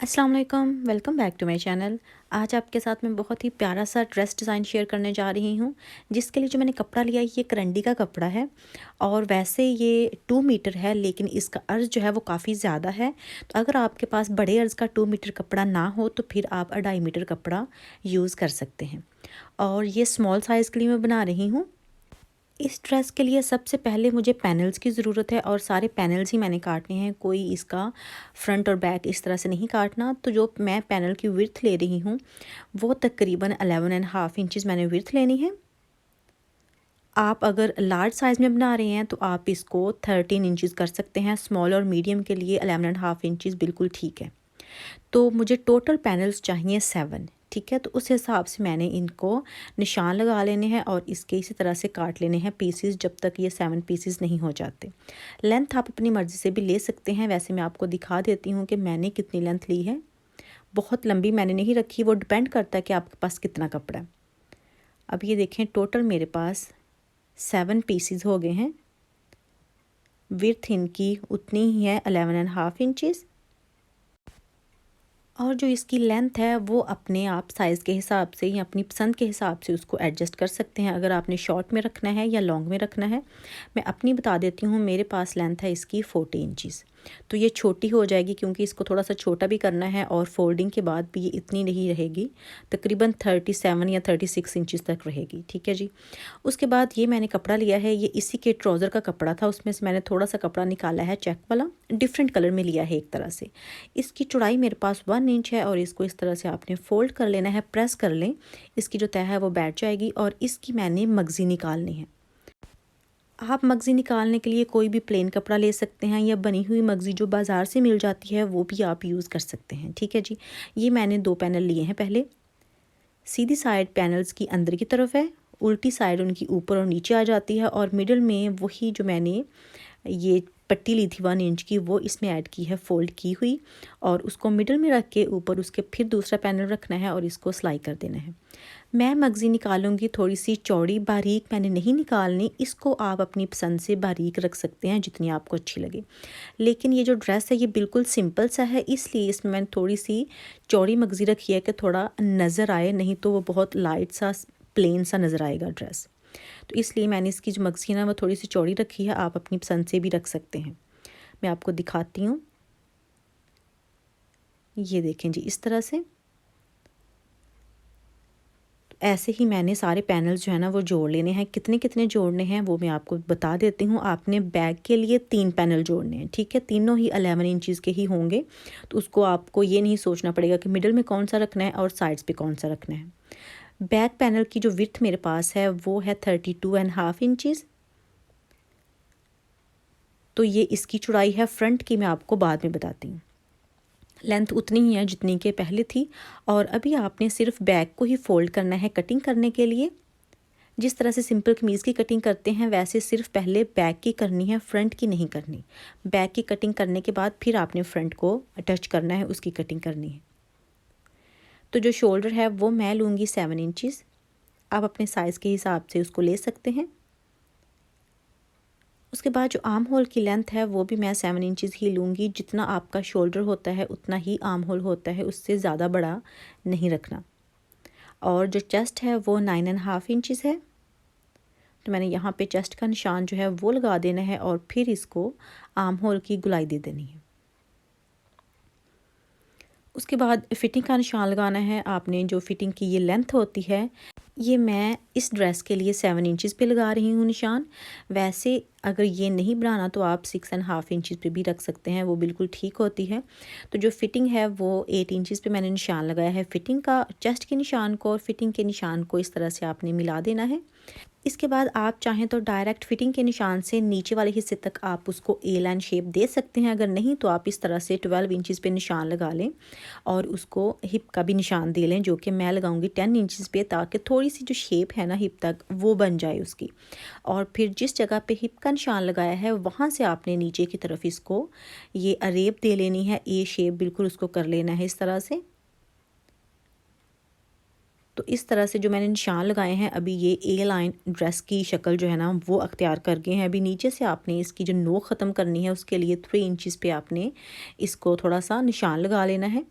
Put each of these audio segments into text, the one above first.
अस्सलाम वालेकुम, welcome back to my channel. आज आपके साथ मैं बहुत ही प्यारा सा ड्रेस डिज़ाइन शेयर करने जा रही हूँ, जिसके लिए जो मैंने कपड़ा लिया है ये करंडी का कपड़ा है। और वैसे ये 2 मीटर है, लेकिन इसका अर्ज़ जो है वो काफ़ी ज़्यादा है। तो अगर आपके पास बड़े अर्ज़ का 2 मीटर कपड़ा ना हो तो फिर आप 2.5 मीटर कपड़ा यूज़ कर सकते हैं। और ये स्मॉल साइज़ के लिए मैं बना रही हूँ। इस ड्रेस के लिए सबसे पहले मुझे पैनल्स की ज़रूरत है और सारे पैनल्स ही मैंने काटने हैं, कोई इसका फ्रंट और बैक इस तरह से नहीं काटना। तो जो मैं पैनल की विड्थ ले रही हूँ वो तकरीबन 11.5 इंचज़ मैंने विड्थ लेनी है। आप अगर लार्ज साइज़ में बना रहे हैं तो आप इसको 13 इंचज़ कर सकते हैं। स्मॉल और मीडियम के लिए 11.5 इंचज़ बिल्कुल ठीक है। तो मुझे टोटल पैनल्स चाहिए 7, ठीक है। तो उस हिसाब से मैंने इनको निशान लगा लेने हैं और इसके इसी तरह से काट लेने हैं पीसेस, जब तक ये 7 पीसेस नहीं हो जाते। लेंथ आप अपनी मर्ज़ी से भी ले सकते हैं। वैसे मैं आपको दिखा देती हूँ कि मैंने कितनी लेंथ ली है। बहुत लंबी मैंने नहीं रखी, वो डिपेंड करता है कि आपके पास कितना कपड़ा है। अब ये देखें, टोटल मेरे पास 7 पीसेस हो गए हैं। विड्थ इनकी उतनी ही है, 11.5 इंचज़। और जो इसकी लेंथ है वो अपने आप साइज़ के हिसाब से या अपनी पसंद के हिसाब से उसको एडजस्ट कर सकते हैं, अगर आपने शॉर्ट में रखना है या लॉन्ग में रखना है। मैं अपनी बता देती हूँ, मेरे पास लेंथ है इसकी 40 इंचज़। तो ये छोटी हो जाएगी क्योंकि इसको थोड़ा सा छोटा भी करना है और फोल्डिंग के बाद भी ये इतनी नहीं रहेगी, तकरीबन 37 या 36 इंचज़ तक रहेगी, ठीक है जी। उसके बाद ये मैंने कपड़ा लिया है, ये इसी के ट्राउज़र का कपड़ा था, उसमें से मैंने थोड़ा सा कपड़ा निकाला है चेक वाला, डिफरेंट कलर में लिया है एक तरह से। इसकी चौड़ाई मेरे पास 1 इंच है और इसको इस तरह से आपने फ़ोल्ड कर लेना है, प्रेस कर लें। इसकी जो तह है वो बैठ जाएगी और इसकी मैंने मगज़ी निकालनी है। आप मगज़ी निकालने के लिए कोई भी प्लेन कपड़ा ले सकते हैं या बनी हुई मगज़ी जो बाज़ार से मिल जाती है वो भी आप यूज़ कर सकते हैं, ठीक है जी। ये मैंने 2 पैनल लिए हैं। पहले सीधी साइड पैनल्स की अंदर की तरफ है, उल्टी साइड उनकी ऊपर और नीचे आ जाती है और मिडल में वही जो मैंने ये पट्टी ली थी 1 इंच की, वो इसमें ऐड की है, फोल्ड की हुई। और उसको मिडल में रख के ऊपर उसके फिर दूसरा पैनल रखना है और इसको सिलाई कर देना है। मैं मगज़ी निकालूंगी थोड़ी सी चौड़ी, बारीक मैंने नहीं निकालनी। इसको आप अपनी पसंद से बारीक रख सकते हैं जितनी आपको अच्छी लगे। लेकिन ये जो ड्रेस है ये बिल्कुल सिंपल सा है, इसलिए इसमें मैंने थोड़ी सी चौड़ी मगज़ी रखी है कि थोड़ा नज़र आए, नहीं तो वो बहुत लाइट सा प्लेन सा नज़र आएगा ड्रेस। तो इसलिए मैंने इसकी जो मगज़ी है ना वो थोड़ी सी चौड़ी रखी है, आप अपनी पसंद से भी रख सकते हैं। मैं आपको दिखाती हूँ, ये देखें जी, इस तरह से। ऐसे ही मैंने सारे पैनल्स जो है ना वो जोड़ लेने हैं। कितने कितने जोड़ने हैं वो मैं आपको बता देती हूँ। आपने बैग के लिए 3 पैनल जोड़ने हैं, ठीक है। तीनों ही 11 इंचज़ के ही होंगे, तो उसको आपको ये नहीं सोचना पड़ेगा कि मिडल में कौन सा रखना है और साइड्स पे कौन सा रखना है। बैक पैनल की जो विड्थ मेरे पास है वो है 32.5 इंचज़। तो ये इसकी चौड़ाई है। फ्रंट की मैं आपको बाद में बताती हूँ। लेंथ उतनी ही है जितनी के पहले थी। और अभी आपने सिर्फ बैक को ही फोल्ड करना है कटिंग करने के लिए। जिस तरह से सिंपल कमीज़ की कटिंग करते हैं वैसे सिर्फ पहले बैक की करनी है, फ्रंट की नहीं करनी। बैक की कटिंग करने के बाद फिर आपने फ्रंट को अटैच करना है, उसकी कटिंग करनी है। तो जो शोल्डर है वो मैं लूँगी 7 इंचज़। आप अपने साइज़ के हिसाब से उसको ले सकते हैं। उसके बाद जो आर्म होल की लेंथ है वो भी मैं 7 इंचज़ ही लूँगी। जितना आपका शोल्डर होता है उतना ही आर्म होल होता है, उससे ज़्यादा बड़ा नहीं रखना। और जो चेस्ट है वो 9.5 इंचज़ है। तो मैंने यहाँ पे चेस्ट का निशान जो है वो लगा देना है और फिर इसको आर्म होल की गुलाई दे देनी है। उसके बाद फ़िटिंग का निशान लगाना है। आपने जो फ़िटिंग की ये लेंथ होती है, ये मैं इस ड्रेस के लिए 7 इंचज़ पे लगा रही हूँ निशान। वैसे अगर ये नहीं बनाना तो आप 6.5 इंचज़ पे भी रख सकते हैं, वो बिल्कुल ठीक होती है। तो जो फ़िटिंग है वो 8 इंचज़ पे मैंने निशान लगाया है फ़िटिंग का। चेस्ट के निशान को और फ़िटिंग के निशान को इस तरह से आपने मिला देना है। इसके बाद आप चाहें तो डायरेक्ट फिटिंग के निशान से नीचे वाले हिस्से तक आप उसको ए लाइन शेप दे सकते हैं। अगर नहीं तो आप इस तरह से 12 इंचज़ पे निशान लगा लें और उसको हिप का भी निशान दे लें, जो कि मैं लगाऊंगी 10 इंचज़ पे, ताकि थोड़ी सी जो शेप है ना हिप तक वो बन जाए उसकी। और फिर जिस जगह पे हिप का निशान लगाया है वहाँ से आपने नीचे की तरफ इसको ये अरेब दे लेनी है, ए शेप बिल्कुल उसको कर लेना है इस तरह से। तो इस तरह से जो मैंने निशान लगाए हैं, अभी ये ए लाइन ड्रेस की शक्ल जो है ना वो अख्तियार कर गए हैं। अभी नीचे से आपने इसकी जो नोक ख़त्म करनी है उसके लिए 3 इंचज़ पे आपने इसको थोड़ा सा निशान लगा लेना है।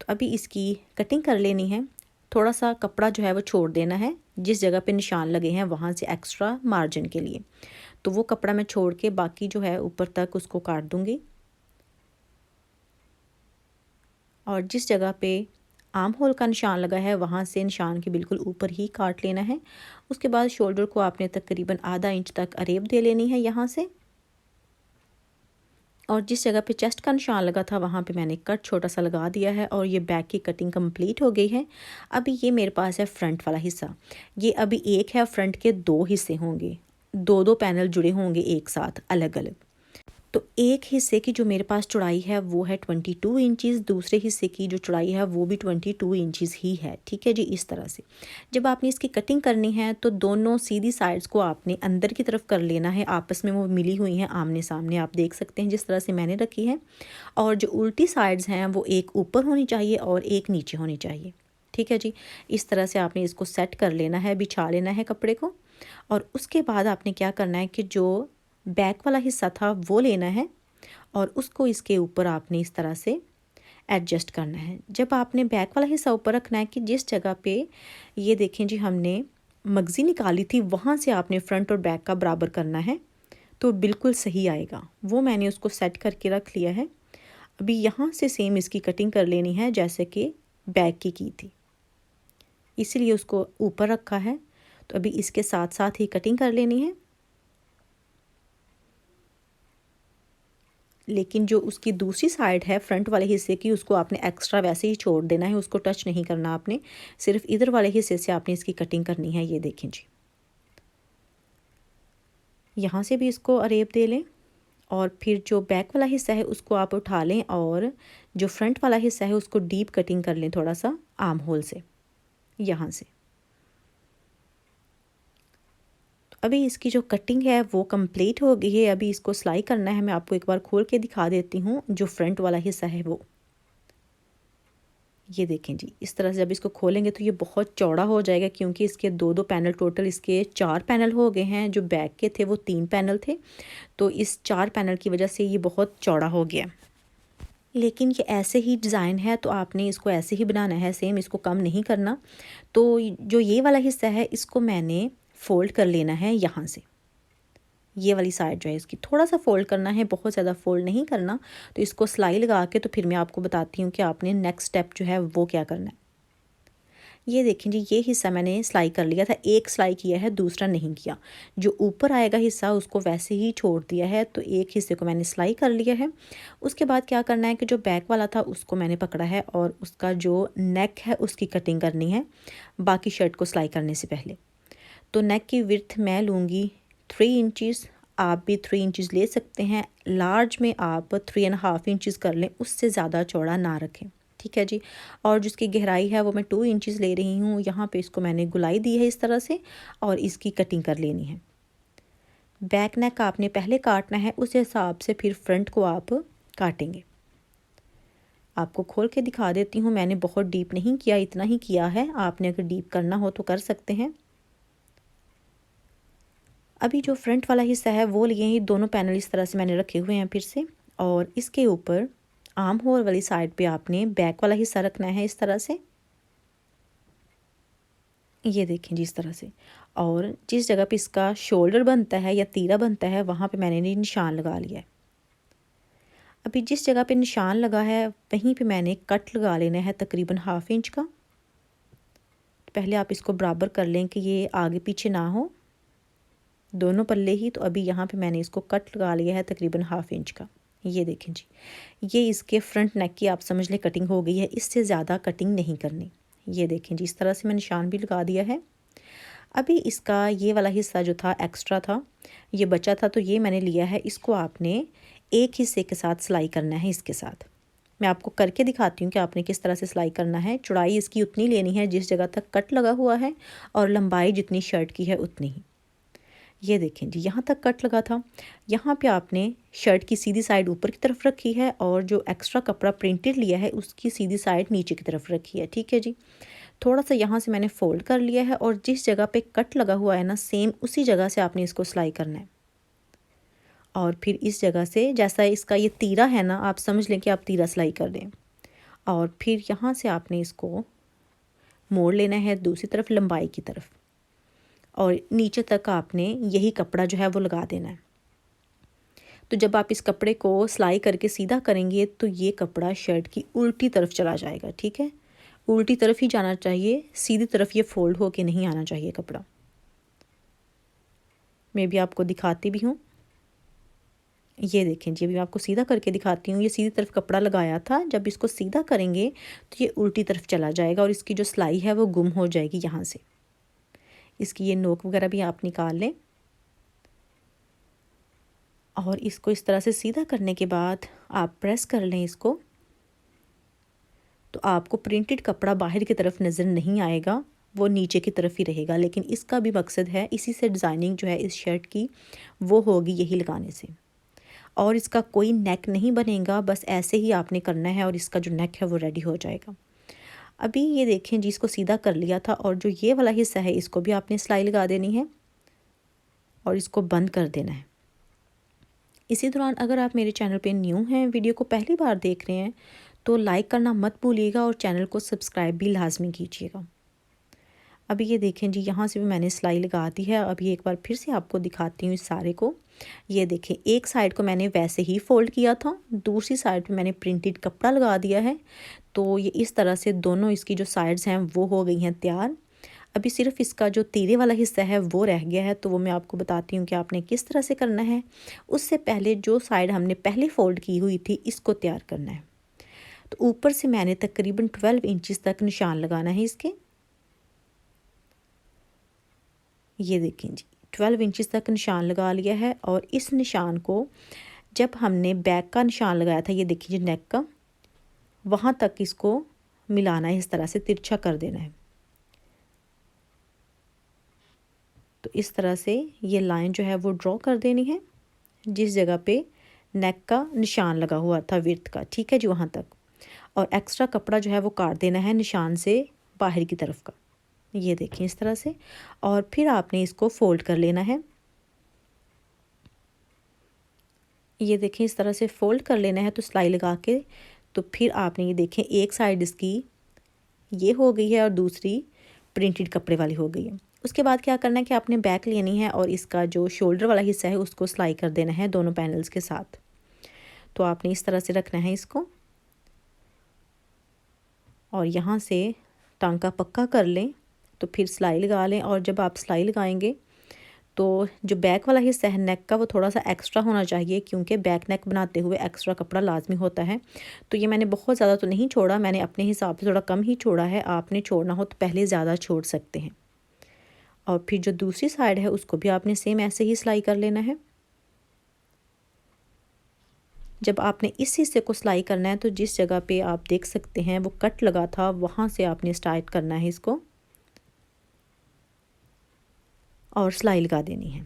तो अभी इसकी कटिंग कर लेनी है। थोड़ा सा कपड़ा जो है वो छोड़ देना है, जिस जगह पे निशान लगे हैं वहाँ से एक्स्ट्रा मार्जिन के लिए। तो वो कपड़ा मैं छोड़ के बाकी जो है ऊपर तक उसको काट दूँगी। और जिस जगह पे आर्म होल का निशान लगा है वहाँ से निशान के बिल्कुल ऊपर ही काट लेना है। उसके बाद शोल्डर को आपने तकरीबन आधा इंच तक अरेब दे लेनी है यहाँ से। और जिस जगह पे चेस्ट का निशान लगा था वहाँ पे मैंने कट छोटा सा लगा दिया है और ये बैक की कटिंग कंप्लीट हो गई है। अभी ये मेरे पास है फ्रंट वाला हिस्सा। ये अभी एक है, फ्रंट के दो हिस्से होंगे, दो दो पैनल जुड़े होंगे एक साथ अलग अलग। तो एक हिस्से की जो मेरे पास चौड़ाई है वो है 22 इंचज़, दूसरे हिस्से की जो चौड़ाई है वो भी 22 इंचज़ ही है। ठीक है जी। इस तरह से जब आपने इसकी कटिंग करनी है तो दोनों सीधी साइड्स को आपने अंदर की तरफ कर लेना है, आपस में वो मिली हुई हैं आमने सामने, आप देख सकते हैं जिस तरह से मैंने रखी है। और जो उल्टी साइड्स हैं वो एक ऊपर होनी चाहिए और एक नीचे होनी चाहिए। ठीक है जी। इस तरह से आपने इसको सेट कर लेना है, बिछा लेना है कपड़े को। और उसके बाद आपने क्या करना है कि जो बैक वाला हिस्सा था वो लेना है और उसको इसके ऊपर आपने इस तरह से एडजस्ट करना है। जब आपने बैक वाला हिस्सा ऊपर रखना है कि जिस जगह पे ये देखें जी हमने मगज़ी निकाली थी वहाँ से आपने फ्रंट और बैक का बराबर करना है, तो बिल्कुल सही आएगा। वो मैंने उसको सेट करके रख लिया है। अभी यहाँ से सेम इसकी कटिंग कर लेनी है जैसे कि बैक की थी, इसीलिए उसको ऊपर रखा है। तो अभी इसके साथ साथ ही कटिंग कर लेनी है। लेकिन जो उसकी दूसरी साइड है फ्रंट वाले हिस्से की, उसको आपने एक्स्ट्रा वैसे ही छोड़ देना है, उसको टच नहीं करना आपने, सिर्फ इधर वाले हिस्से से आपने इसकी कटिंग करनी है। ये देखें जी, यहाँ से भी इसको अरेब दे लें और फिर जो बैक वाला हिस्सा है उसको आप उठा लें और जो फ्रंट वाला हिस्सा है उसको डीप कटिंग कर लें थोड़ा सा आर्म होल से, यहाँ से। अभी इसकी जो कटिंग है वो कंप्लीट हो गई है। अभी इसको सिलाई करना है। मैं आपको एक बार खोल के दिखा देती हूँ जो फ्रंट वाला हिस्सा है वो। ये देखें जी, इस तरह से जब इसको खोलेंगे तो ये बहुत चौड़ा हो जाएगा, क्योंकि इसके दो दो पैनल, टोटल इसके 4 पैनल हो गए हैं। जो बैक के थे वो 3 पैनल थे, तो इस 4 पैनल की वजह से ये बहुत चौड़ा हो गया। लेकिन ये ऐसे ही डिज़ाइन है तो आपने इसको ऐसे ही बनाना है सेम, इसको कम नहीं करना। तो जो ये वाला हिस्सा है इसको मैंने फ़ोल्ड कर लेना है यहाँ से। ये वाली साइड जो है इसकी थोड़ा सा फ़ोल्ड करना है, बहुत ज़्यादा फ़ोल्ड नहीं करना। तो इसको सिलाई लगा के तो फिर मैं आपको बताती हूँ कि आपने नेक्स्ट स्टेप जो है वो क्या करना है। ये देखें जी, ये हिस्सा मैंने सिलाई कर लिया था, एक सिलाई किया है, दूसरा नहीं किया। जो ऊपर आएगा हिस्सा उसको वैसे ही छोड़ दिया है, तो एक हिस्से को मैंने सिलाई कर लिया है। उसके बाद क्या करना है कि जो बैक वाला था उसको मैंने पकड़ा है और उसका जो नेक है उसकी कटिंग करनी है बाकी शर्ट को सिलाई करने से पहले। तो नेक की विड्थ मैं लूँगी 3 इंचज़, आप भी 3 इंचज़ ले सकते हैं। लार्ज में आप 3.5 इंचज़ कर लें, उससे ज़्यादा चौड़ा ना रखें। ठीक है जी। और जिसकी गहराई है वो मैं 2 इंचज़ ले रही हूँ। यहाँ पे इसको मैंने गुलाई दी है इस तरह से और इसकी कटिंग कर लेनी है। बैक नेक आपने पहले काटना है, उस हिसाब से फिर फ्रंट को आप काटेंगे। आपको खोल के दिखा देती हूँ, मैंने बहुत डीप नहीं किया, इतना ही किया है। आपने अगर डीप करना हो तो कर सकते हैं। अभी जो फ्रंट वाला हिस्सा है वो लिए ही दोनों पैनल इस तरह से मैंने रखे हुए हैं फिर से, और इसके ऊपर आर्म होल वाली साइड पे आपने बैक वाला हिस्सा रखना है इस तरह से। ये देखें जी इस तरह से। और जिस जगह पे इसका शोल्डर बनता है या तीरा बनता है वहाँ पे मैंने निशान लगा लिया है। अभी जिस जगह पे निशान लगा है वहीं पे मैंने कट लगा लेना है तकरीबन 1/2 इंच का। पहले आप इसको बराबर कर लें कि ये आगे पीछे ना हो, दोनों पल्ले ही। तो अभी यहाँ पे मैंने इसको कट लगा लिया है तकरीबन 1/2 इंच का। ये देखें जी, ये इसके फ्रंट नेक की आप समझ लें कटिंग हो गई है, इससे ज़्यादा कटिंग नहीं करनी। ये देखें जी, इस तरह से मैं निशान भी लगा दिया है। अभी इसका ये वाला हिस्सा जो था एक्स्ट्रा था, ये बचा था, तो ये मैंने लिया है। इसको आपने एक हिस्से के साथ सिलाई करना है इसके साथ। मैं आपको करके दिखाती हूँ कि आपने किस तरह से सिलाई करना है। चौड़ाई इसकी उतनी लेनी है जिस जगह तक कट लगा हुआ है, और लंबाई जितनी शर्ट की है उतनी ही। ये देखें जी, यहाँ तक कट लगा था। यहाँ पे आपने शर्ट की सीधी साइड ऊपर की तरफ रखी है और जो एक्स्ट्रा कपड़ा प्रिंटेड लिया है उसकी सीधी साइड नीचे की तरफ रखी है। ठीक है जी। थोड़ा सा यहाँ से मैंने फ़ोल्ड कर लिया है और जिस जगह पे कट लगा हुआ है ना, सेम उसी जगह से आपने इसको सिलाई करना है। और फिर इस जगह से, जैसा इसका ये तीरा है ना, आप समझ लें कि आप तीरा सिलाई कर दें। और फिर यहाँ से आपने इसको मोड़ लेना है दूसरी तरफ लंबाई की तरफ, और नीचे तक आपने यही कपड़ा जो है वो लगा देना है। तो जब आप इस कपड़े को सिलाई करके सीधा करेंगे तो ये कपड़ा शर्ट की उल्टी तरफ चला जाएगा, ठीक है। उल्टी तरफ ही जाना चाहिए, सीधी तरफ ये फोल्ड होके नहीं आना चाहिए कपड़ा। मैं भी आपको दिखाती भी हूँ, ये देखें जी, अभी मैं आपको सीधा करके दिखाती हूँ। ये सीधी तरफ कपड़ा लगाया था, जब इसको सीधा करेंगे तो ये उल्टी तरफ चला जाएगा और इसकी जो सिलाई है वो गुम हो जाएगी यहाँ से। इसकी ये नोक वगैरह भी आप निकाल लें, और इसको इस तरह से सीधा करने के बाद आप प्रेस कर लें इसको, तो आपको प्रिंटेड कपड़ा बाहर की तरफ नज़र नहीं आएगा, वो नीचे की तरफ ही रहेगा। लेकिन इसका भी मकसद है, इसी से डिज़ाइनिंग जो है इस शर्ट की वो होगी यही लगाने से। और इसका कोई नेक नहीं बनेगा, बस ऐसे ही आपने करना है और इसका जो नेक है वो रेडी हो जाएगा। अभी ये देखें जी, इसको सीधा कर लिया था, और जो ये वाला हिस्सा है इसको भी आपने सिलाई लगा देनी है और इसको बंद कर देना है। इसी दौरान अगर आप मेरे चैनल पे न्यू हैं, वीडियो को पहली बार देख रहे हैं, तो लाइक करना मत भूलिएगा और चैनल को सब्सक्राइब भी लाजमी कीजिएगा। अभी ये देखें जी, यहाँ से भी मैंने सिलाई लगा दी है। अभी एक बार फिर से आपको दिखाती हूँ इस सारे को। ये देखें, एक साइड को मैंने वैसे ही फ़ोल्ड किया था, दूसरी साइड पे मैंने प्रिंटेड कपड़ा लगा दिया है। तो ये इस तरह से दोनों इसकी जो साइड्स हैं वो हो गई हैं तैयार। अभी सिर्फ इसका जो तीरे वाला हिस्सा है वो रह गया है, तो वो मैं आपको बताती हूँ कि आपने किस तरह से करना है। उससे पहले जो साइड हमने पहले फ़ोल्ड की हुई थी इसको तैयार करना है। तो ऊपर से मैंने तकरीबन 12 इंचज़ तक निशान लगाना है इसके। ये देखें जी, 12 इंचज़ तक निशान लगा लिया है, और इस निशान को जब हमने बैक का निशान लगाया था, ये देखिए जी नेक का, वहाँ तक इसको मिलाना है, इस तरह से तिरछा कर देना है। तो इस तरह से ये लाइन जो है वो ड्रॉ कर देनी है जिस जगह पे नेक का निशान लगा हुआ था विड्थ का, ठीक है जी, वहाँ तक। और एक्स्ट्रा कपड़ा जो है वो काट देना है निशान से बाहर की तरफ का, ये देखिए इस तरह से। और फिर आपने इसको फोल्ड कर लेना है, ये देखें इस तरह से फोल्ड कर लेना है। तो सिलाई लगा के, तो फिर आपने ये देखें एक साइड इसकी ये हो गई है और दूसरी प्रिंटेड कपड़े वाली हो गई है। उसके बाद क्या करना है कि आपने बैक लेनी है और इसका जो शोल्डर वाला हिस्सा है उसको सिलाई कर देना है दोनों पैनल्स के साथ। तो आपने इस तरह से रखना है इसको, और यहाँ से टांका पक्का कर लें, तो फिर सिलाई लगा लें। और जब आप सिलाई लगाएंगे तो जो बैक वाला हिस्सा है नेक का वो थोड़ा सा एक्स्ट्रा होना चाहिए, क्योंकि बैक नेक बनाते हुए एक्स्ट्रा कपड़ा लाजमी होता है। तो ये मैंने बहुत ज़्यादा तो नहीं छोड़ा, मैंने अपने हिसाब से थोड़ा कम ही छोड़ा है। आपने छोड़ना हो तो पहले ज़्यादा छोड़ सकते हैं। और फिर जो दूसरी साइड है उसको भी आपने सेम ऐसे ही सिलाई कर लेना है। जब आपने इस हिस्से को सिलाई करना है तो जिस जगह पे आप देख सकते हैं वो कट लगा था, वहाँ से आपने स्टार्ट करना है इसको और सिलाई लगा देनी है।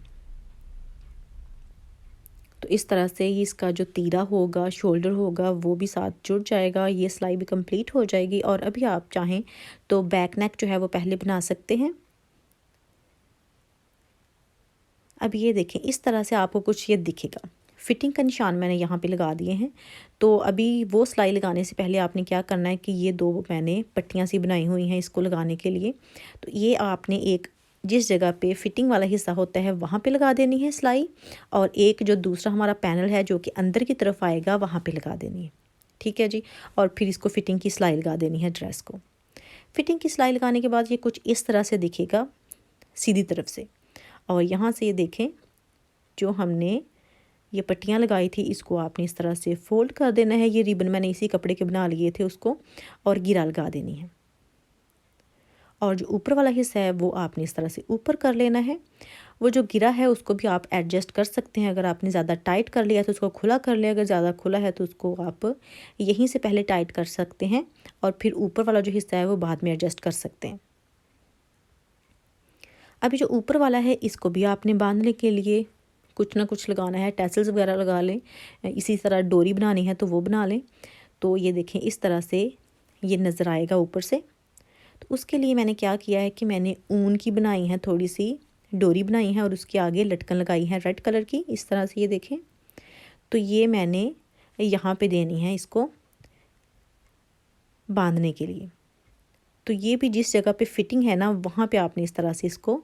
तो इस तरह से ही इसका जो तीरा होगा, शोल्डर होगा, वो भी साथ जुड़ जाएगा, ये सिलाई भी कंप्लीट हो जाएगी। और अभी आप चाहें तो बैक नेक जो है वो पहले बना सकते हैं। अब ये देखें इस तरह से आपको कुछ ये दिखेगा। फिटिंग का निशान मैंने यहाँ पे लगा दिए हैं। तो अभी वो सिलाई लगाने से पहले आपने क्या करना है कि ये दो मैंने पट्टियाँ सी बनाई हुई हैं इसको लगाने के लिए। तो ये आपने एक जिस जगह पे फिटिंग वाला हिस्सा होता है वहाँ पे लगा देनी है सिलाई, और एक जो दूसरा हमारा पैनल है जो कि अंदर की तरफ आएगा वहाँ पे लगा देनी है, ठीक है जी। और फिर इसको फिटिंग की सिलाई लगा देनी है ड्रेस को। फिटिंग की सिलाई लगाने के बाद ये कुछ इस तरह से दिखेगा सीधी तरफ से। और यहाँ से ये देखें, जो हमने ये पट्टियाँ लगाई थी इसको आपने इस तरह से फोल्ड कर देना है। ये रिबन मैंने इसी कपड़े के बना लिए थे उसको, और गिरा लगा देनी है। और जो ऊपर वाला हिस्सा है वो आपने इस तरह से ऊपर कर लेना है। वो जो गिरा है उसको भी आप एडजस्ट कर सकते हैं। अगर आपने ज़्यादा टाइट कर लिया तो उसको खुला कर लिया, अगर ज़्यादा खुला है तो उसको आप यहीं से पहले टाइट कर सकते हैं, और फिर ऊपर वाला जो हिस्सा है वो बाद में एडजस्ट कर सकते हैं। अभी जो ऊपर वाला है इसको भी आपने बांधने के लिए कुछ ना कुछ लगाना है, टैसल्स वगैरह लगा लें, इसी तरह डोरी बनानी है तो वो बना लें। तो ये देखें इस तरह से ये नज़र आएगा ऊपर से। तो उसके लिए मैंने क्या किया है कि मैंने ऊन की बनाई है, थोड़ी सी डोरी बनाई है और उसके आगे लटकन लगाई है रेड कलर की, इस तरह से ये देखें। तो ये मैंने यहाँ पे देनी है इसको, बांधने के लिए। तो ये भी जिस जगह पे फिटिंग है ना, वहाँ पे आपने इस तरह से इसको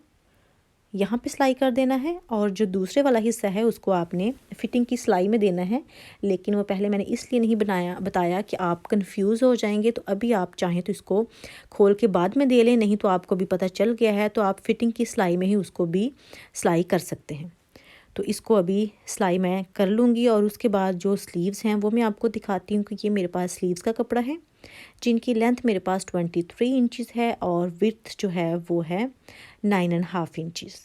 यहाँ पे सिलाई कर देना है, और जो दूसरे वाला हिस्सा है उसको आपने फिटिंग की सिलाई में देना है। लेकिन वो पहले मैंने इसलिए नहीं बताया कि आप कंफ्यूज हो जाएंगे। तो अभी आप चाहें तो इसको खोल के बाद में दे लें, नहीं तो आपको भी पता चल गया है तो आप फिटिंग की सिलाई में ही उसको भी सिलाई कर सकते हैं। तो इसको अभी सिलाई मैं कर लूँगी, और उसके बाद जो स्लीव्स हैं वो मैं आपको दिखाती हूँ कि ये मेरे पास स्लीव्स का कपड़ा है, जिनकी लेंथ मेरे पास 23 इंचज़ है और विड्थ जो है वो है 9.5 इंचज़।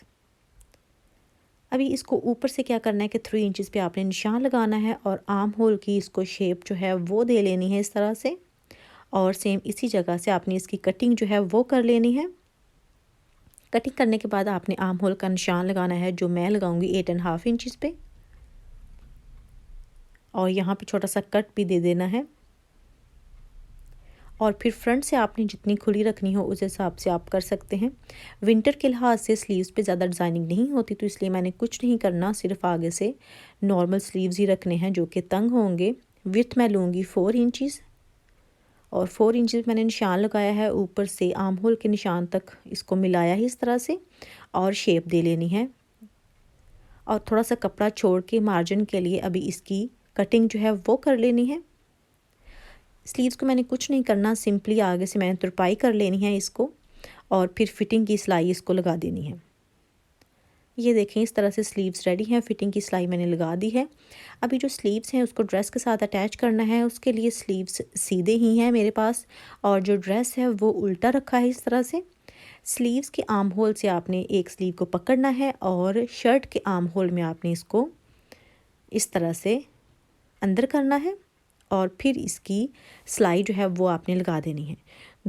अभी इसको ऊपर से क्या करना है कि 3 इंचज़ पे आपने निशान लगाना है, और आर्म होल की इसको शेप जो है वो दे लेनी है इस तरह से, और सेम इसी जगह से आपने इसकी कटिंग जो है वो कर लेनी है। कटिंग करने के बाद आपने आर्म होल का निशान लगाना है, जो मैं लगाऊंगी 8.5 इंचज़ पे, और यहाँ पे छोटा सा कट भी दे देना है। और फिर फ्रंट से आपने जितनी खुली रखनी हो उस हिसाब से आप कर सकते हैं। विंटर के लिहाज से स्लीव्स पे ज़्यादा डिज़ाइनिंग नहीं होती, तो इसलिए मैंने कुछ नहीं करना, सिर्फ आगे से नॉर्मल स्लीव्स ही रखने हैं जो कि तंग होंगे। विड्थ मैं लूँगी 4 इंचज़, और 4 इंचज़ मैंने निशान लगाया है। ऊपर से आर्म होल के निशान तक इसको मिलाया है इस तरह से, और शेप दे लेनी है। और थोड़ा सा कपड़ा छोड़ के मार्जिन के लिए अभी इसकी कटिंग जो है वो कर लेनी है। स्लीव्स को मैंने कुछ नहीं करना, सिंपली आगे से मैंने तुरपाई कर लेनी है इसको, और फिर फिटिंग की सिलाई इसको लगा देनी है। ये देखें इस तरह से स्लीव्स रेडी हैं, फिटिंग की सिलाई मैंने लगा दी है। अभी जो स्लीव्स हैं उसको ड्रेस के साथ अटैच करना है, उसके लिए स्लीव्स सीधे ही हैं मेरे पास, और जो ड्रेस है वो उल्टा रखा है इस तरह से। स्लीव्स के आर्म होल से आपने एक स्लीव को पकड़ना है, और शर्ट के आर्म होल में आपने इसको इस तरह से अंदर करना है, और फिर इसकी सिलाई जो है वो आपने लगा देनी है।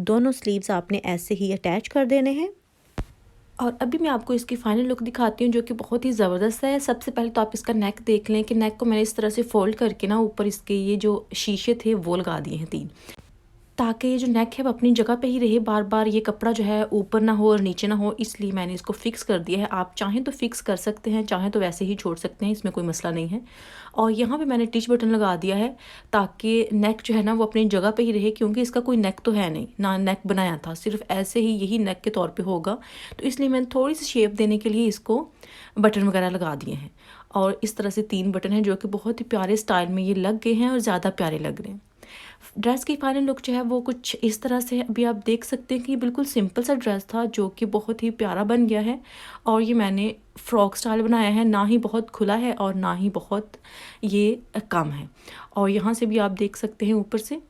दोनों स्लीव्स आपने ऐसे ही अटैच कर देने हैं। और अभी मैं आपको इसकी फाइनल लुक दिखाती हूँ, जो कि बहुत ही ज़बरदस्त है। सबसे पहले तो आप इसका नेक देख लें कि नेक को मैंने इस तरह से फोल्ड करके ना ऊपर इसके ये जो शीशे थे वो लगा दिए हैं 3, ताकि ये जो नेक है वो अपनी जगह पे ही रहे, बार बार ये कपड़ा जो है ऊपर ना हो और नीचे ना हो, इसलिए मैंने इसको फिक्स कर दिया है। आप चाहें तो फिक्स कर सकते हैं, चाहें तो वैसे ही छोड़ सकते हैं, इसमें कोई मसला नहीं है। और यहाँ पे मैंने टिच बटन लगा दिया है ताकि नेक जो है ना वो अपनी जगह पे ही रहे, क्योंकि इसका कोई नेक तो है नहीं, ना नेक बनाया था, सिर्फ ऐसे ही यही नेक के तौर पर होगा। तो इसलिए मैंने थोड़ी सी शेप देने के लिए इसको बटन वगैरह लगा दिए हैं। और इस तरह से 3 बटन हैं जो कि बहुत ही प्यारे स्टाइल में ये लग गए हैं और ज़्यादा प्यारे लग रहे हैं। ड्रेस की फाइनल लुक जो है वो कुछ इस तरह से है। अभी आप देख सकते हैं कि बिल्कुल सिंपल सा ड्रेस था जो कि बहुत ही प्यारा बन गया है, और ये मैंने फ्रॉक स्टाइल बनाया है, ना ही बहुत खुला है और ना ही बहुत ये कम है। और यहाँ से भी आप देख सकते हैं ऊपर से,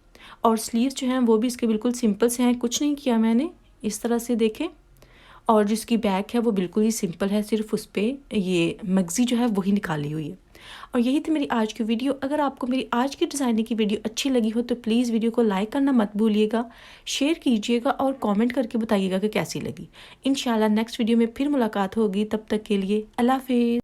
और स्लीव्स जो हैं वो भी इसके बिल्कुल सिंपल से हैं, कुछ नहीं किया मैंने, इस तरह से देखें। और जिसकी बैक है वो बिल्कुल ही सिंपल है, सिर्फ उस पर ये मगज़ी जो है वही निकाली हुई है। और यही थी मेरी आज की वीडियो। अगर आपको मेरी आज की डिज़ाइनिंग की वीडियो अच्छी लगी हो तो प्लीज़ वीडियो को लाइक करना मत भूलिएगा, शेयर कीजिएगा और कमेंट करके बताइएगा कि कैसी लगी। इंशाल्लाह नेक्स्ट वीडियो में फिर मुलाकात होगी, तब तक के लिए अल्लाह हाफिज़।